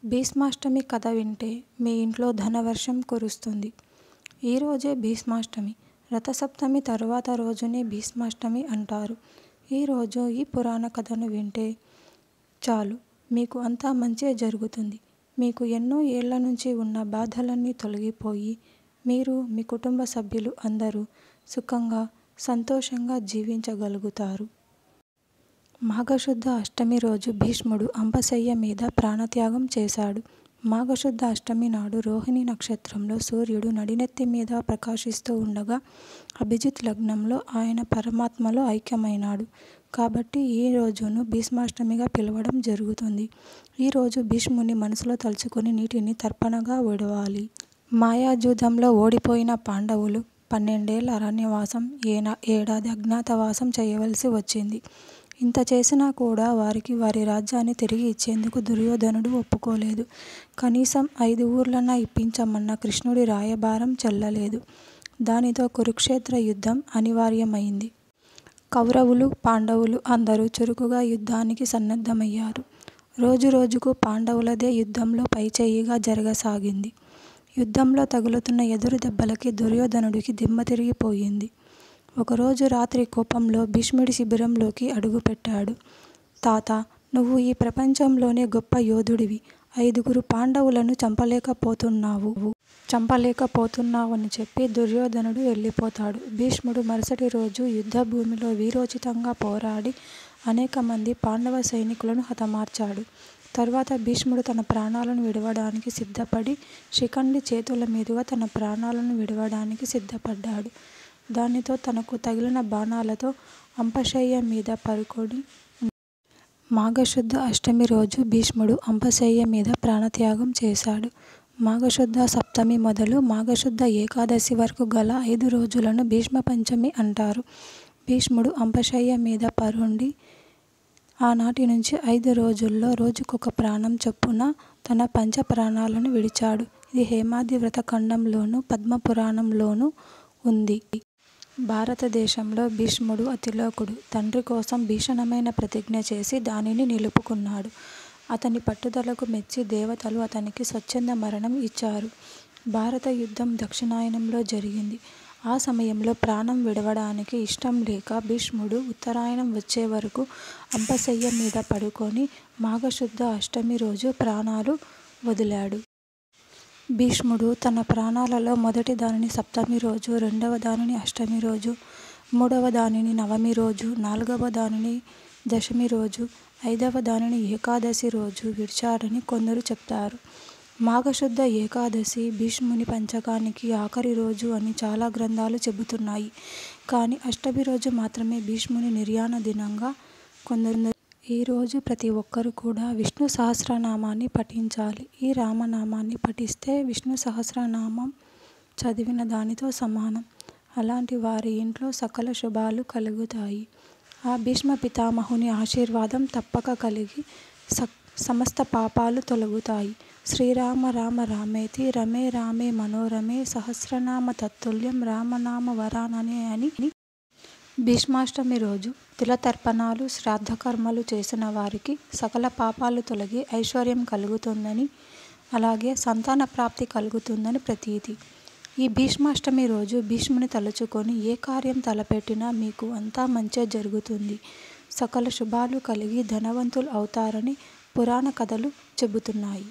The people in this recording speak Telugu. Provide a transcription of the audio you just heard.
భీష్మాష్టమి కథ వింటే మీ ఇంట్లో ధనవర్షం కురుస్తుంది. ఈరోజే భీష్మాష్టమి. రథసప్తమి తరువాత రోజునే భీష్మాష్టమి అంటారు. ఈరోజు ఈ పురాణ కథను వింటే చాలు మీకు అంతా మంచే జరుగుతుంది. మీకు ఎన్నో ఏళ్ల నుంచి ఉన్న బాధలన్నీ తొలగిపోయి మీరు మీ కుటుంబ సభ్యులు అందరూ సుఖంగా సంతోషంగా జీవించగలుగుతారు. మాఘశుద్ధ అష్టమి రోజు భీష్ముడు అంపశయ్య మీద ప్రాణత్యాగం చేశాడు. మాఘశుద్ధ అష్టమి నాడు రోహిణి నక్షత్రంలో సూర్యుడు నడినెత్తి మీద ప్రకాశిస్తూ ఉండగా అభిజిత్ లగ్నంలో ఆయన పరమాత్మలో ఐక్యమైనాడు. కాబట్టి ఈ రోజును భీష్మాష్టమిగా పిలవడం జరుగుతుంది. ఈరోజు భీష్ముని మనసులో తలుచుకుని నీటిని తర్పణగా విడవాలి. మాయాజూదంలో ఓడిపోయిన పాండవులు 12 ఏళ్ల అరణ్యవాసం, ఏడాది అజ్ఞాతవాసం చేయవలసి వచ్చింది. ఇంత చేసినా కూడా వారికి వారి రాజ్యాన్ని తిరిగి ఇచ్చేందుకు దుర్యోధనుడు ఒప్పుకోలేదు. కనీసం 5 ఊర్లన్నా ఇప్పించమన్న కృష్ణుడి రాయబారం చెల్లలేదు. దానితో కురుక్షేత్ర యుద్ధం అనివార్యమైంది. కౌరవులు, పాండవులు అందరూ చురుకుగా యుద్ధానికి సన్నద్ధమయ్యారు. రోజురోజుకు పాండవులదే యుద్ధంలో పైచేయిగా జరగసాగింది. యుద్ధంలో తగులుతున్న ఎదురు దెబ్బలకి దుర్యోధనుడికి దిమ్మ తిరిగిపోయింది. ఒకరోజు రాత్రి కోపంలో భీష్ముడి శిబిరంలోకి అడుగుపెట్టాడు. తాతా, నువ్వు ఈ ప్రపంచంలోనే గొప్ప యోధుడివి. 5గురు పాండవులను చంపలేకపోతున్నావని చెప్పి దుర్యోధనుడు వెళ్ళిపోతాడు. భీష్ముడు మరుసటి రోజు యుద్ధభూమిలో వీరోచితంగా పోరాడి అనేక మంది పాండవ సైనికులను హతమార్చాడు. తరువాత భీష్ముడు తన ప్రాణాలను విడవడానికి సిద్ధపడి శిఖండి చేతుల మీదుగా తన ప్రాణాలను విడవడానికి సిద్ధపడ్డాడు. దానితో తనకు తగిలిన బాణాలతో అంపశయ్య మీద పరుకొని మాఘశుద్ధ అష్టమి రోజు భీష్ముడు అంపశయ్య మీద ప్రాణత్యాగం చేశాడు. మాఘశుద్ధ సప్తమి మొదలు మాఘశుద్ధ ఏకాదశి వరకు గల 5 రోజులను భీష్మ పంచమి అంటారు. భీష్ముడు అంపశయ్య మీద పరుండి ఆనాటి నుంచి 5 రోజుల్లో రోజుకొక ప్రాణం చొప్పున తన పంచ ప్రాణాలను విడిచాడు. ఇది హేమాద్రి వ్రత ఖండంలోనూ పద్మపురాణంలోనూ ఉంది. భారతదేశంలో భీష్ముడు అతిలోకుడు. తండ్రి కోసం భీషణమైన ప్రతిజ్ఞ చేసి దానిని నిలుపుకున్నాడు. అతని పట్టుదలకు మెచ్చి దేవతలు అతనికి స్వచ్ఛంద మరణం ఇచ్చారు. భారత యుద్ధం దక్షిణాయనంలో జరిగింది. ఆ సమయంలో ప్రాణం విడవడానికి ఇష్టం లేక భీష్ముడు ఉత్తరాయణం వచ్చే వరకు అంపశయ్య మీద పడుకొని మాఘశుద్ధ అష్టమి రోజు ప్రాణాలు వదిలాడు. భీష్ముడు తన ప్రాణాలలో మొదటి దానిని సప్తమి రోజు, రెండవ దానిని అష్టమి రోజు, మూడవ దానిని నవమి రోజు, నాలుగవ దానిని దశమి రోజు, 5వ దానిని ఏకాదశి రోజు విడిచాడని కొందరు చెప్తారు. మాఘశుద్ధ ఏకాదశి భీష్ముని పంచకానికి ఆఖరి రోజు అని చాలా గ్రంథాలు చెబుతున్నాయి. కానీ అష్టమి రోజు మాత్రమే భీష్ముని నిర్యాణ దినంగా కొందరు. ఈరోజు ప్రతి ఒక్కరూ కూడా విష్ణు సహస్రనామాన్ని పఠించాలి. ఈ రామనామాన్ని పఠిస్తే విష్ణు సహస్రనామం చదివిన దానితో సమానం. అలాంటి వారి ఇంట్లో సకల శుభాలు కలుగుతాయి. ఆ భీష్మ పితామహుని ఆశీర్వాదం తప్పక కలిగి సమస్త పాపాలు తొలగుతాయి. శ్రీరామ రామ రామేతి రమే రామే మనోరమే సహస్రనామ తత్తుల్యం రామనామ వరాననే అని భీష్మాష్టమి రోజు తిలతర్పణాలు, శ్రాద్ధకర్మలు చేసిన వారికి సకల పాపాలు తొలగి ఐశ్వర్యం కలుగుతుందని, అలాగే సంతాన ప్రాప్తి కలుగుతుందని ప్రతీతి. ఈ భీష్మాష్టమి రోజు భీష్ముని తలుచుకొని ఏ కార్యం తలపెట్టినా మీకు అంతా మంచే జరుగుతుంది. సకల శుభాలు కలిగి ధనవంతులు అవుతారని పురాణ కథలు చెబుతున్నాయి.